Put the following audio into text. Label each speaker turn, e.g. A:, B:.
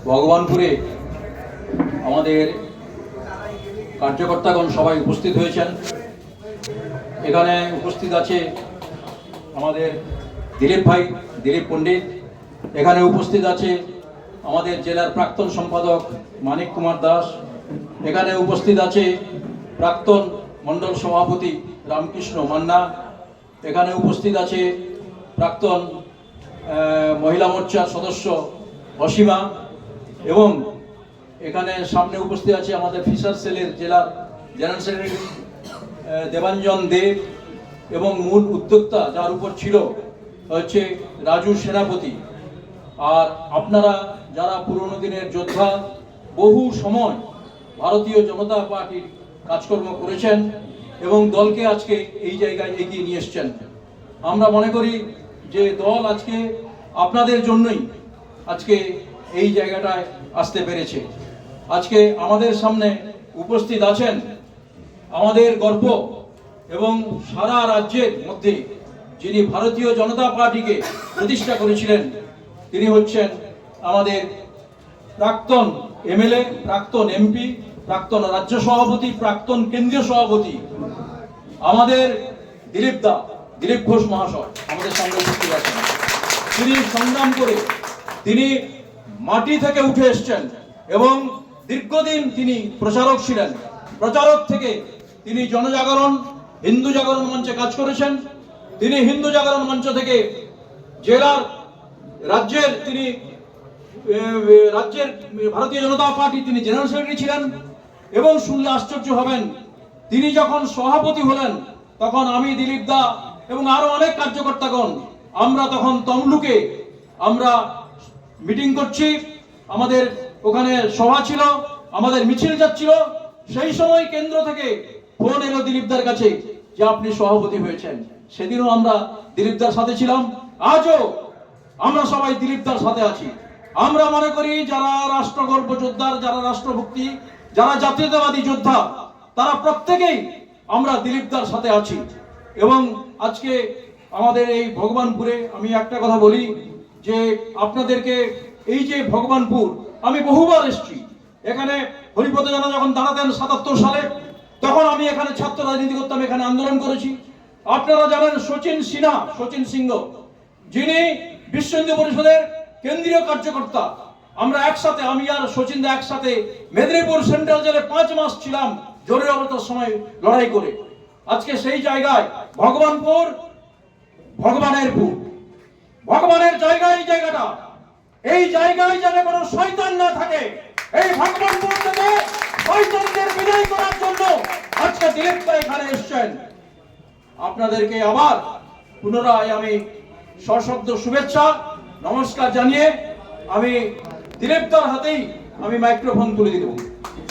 A: ভগবানপুরে আমাদের কার্যকর্তাগণ সবাই উপস্থিত হয়েছেন। এখানে উপস্থিত আছে আমাদের দিলীপ ভাই, দিলীপ পণ্ডিত। এখানে উপস্থিত আছে আমাদের জেলার প্রাক্তন সম্পাদক মানিক কুমার দাস। এখানে উপস্থিত আছে প্রাক্তন মণ্ডল সভাপতি রামকৃষ্ণ মান্না। এখানে উপস্থিত আছে প্রাক্তন মহিলা মোর্চার সদস্য অসীমা, এবং এখানে সামনে উপস্থিত আছে আমাদের ফিশার সেলের জেলার জেনারেল সেক্রেটারি দেবাঞ্জন দেব, এবং মূল উদ্যোক্তা যার উপর ছিল হচ্ছে রাজু সেনাপতি। আর আপনারা যারা পুরনো দিনের যোদ্ধা, বহু সময় ভারতীয় জনতা পার্টির কাজকর্ম করেছেন এবং দলকে আজকে এই জায়গায় এগিয়ে নিয়ে এসছেন, আমরা মনে করি যে দল আজকে আপনাদের জন্যই আজকে এই জায়গাটায় আসতে পেরেছে। আজকে আমাদের সামনে উপস্থিত আছেন আমাদের গর্ব এবং সারা রাজ্যের মধ্যে যিনি ভারতীয় জনতা পার্টিকে প্রতিষ্ঠা করেছিলেন, তিনি হচ্ছেন আমাদের প্রাক্তন এমএলএ, প্রাক্তন এমপি, প্রাক্তন রাজ্য সভাপতি, প্রাক্তন কেন্দ্রীয় সভাপতি আমাদের দিলীপ ঘোষ মহাশয় আমাদের সামনে উপস্থিত আছেন। তিনি সংগ্রাম করে তিনি মাটি থেকে উঠে এসছেন এবং দীর্ঘদিন তিনি প্রচারক ছিলেন। প্রচারক থেকে তিনি জনজাগরণ, হিন্দু জাগরণ মঞ্চে কাজ করেছেন। তিনি হিন্দু জাগরণ মঞ্চ থেকে রাজ্যের ভারতীয় জনতা পার্টি তিনি জেনারেল সেক্রেটারি ছিলেন। এবং শুনলে আশ্চর্য হবেন, তিনি যখন সভাপতি হলেন তখন আমি, দিলীপ দা এবং আরো অনেক কার্যকর্তাগণ আমরা তখন তমলুকে আমরা মিটিং করছি, আমাদের ওখানে সভা ছিল, আমাদের মিছিল যাচ্ছিল। সেই সময় কেন্দ্র থেকে ফোন এলো দিলীপদার কাছে যে আপনি সভাপতি হয়েছেন। সেদিনও আমরা দিলীপদার সাথে ছিলাম, আজও আমরা সবাই দিলীপদার সাথে আছি। আমরা মনে করি যারা রাষ্ট্রগর্ব যোদ্ধা, যারা রাষ্ট্রভক্তি, যারা জাতীয়তাবাদী যোদ্ধা, তারা প্রত্যেকেই আমরা দিলীপদার সাথে আছি। এবং আজকে আমাদের এই ভগবানপুরে আমি একটা কথা বলি যে আপনাদেরকে এই যে ভগবানপুর, আমি বহুবার এসেছি এখানে। হরিপদ জানা যখন দাঁড়াতেন 77 সালে, তখন আমি এখানে ছাত্র রাজনীতি করতাম, এখানে আন্দোলন করেছি। আপনারা জানেন শচীন সিংহ, যিনি বিশ্ব হিন্দু পরিষদের কেন্দ্রীয় কার্যকর্তা, আমরা একসাথে, আমি আর শচীন দা একসাথে মেদিনীপুর সেন্ট্রাল জেলে 5 মাস ছিলাম জরুরি অবস্থার সময় লড়াই করে। আজকে সেই জায়গায় ভগবানপুর ভগবানের জায়গায়, এই জায়গাটা, এই জায়গায় যেন কোনো শয়তান না থাকে, এই ভগবানপুর থেকে শয়তানদের বিদায় করার জন্য আজকে দিলীপ ভাই এখানে এসেছেন। আপনাদেরকে আবার পুনরায় আমি সশব্দ শুভেচ্ছা নমস্কার জানিয়ে আমি দিলীপদার হাতেই আমি মাইক্রোফোন তুলে দিলাম।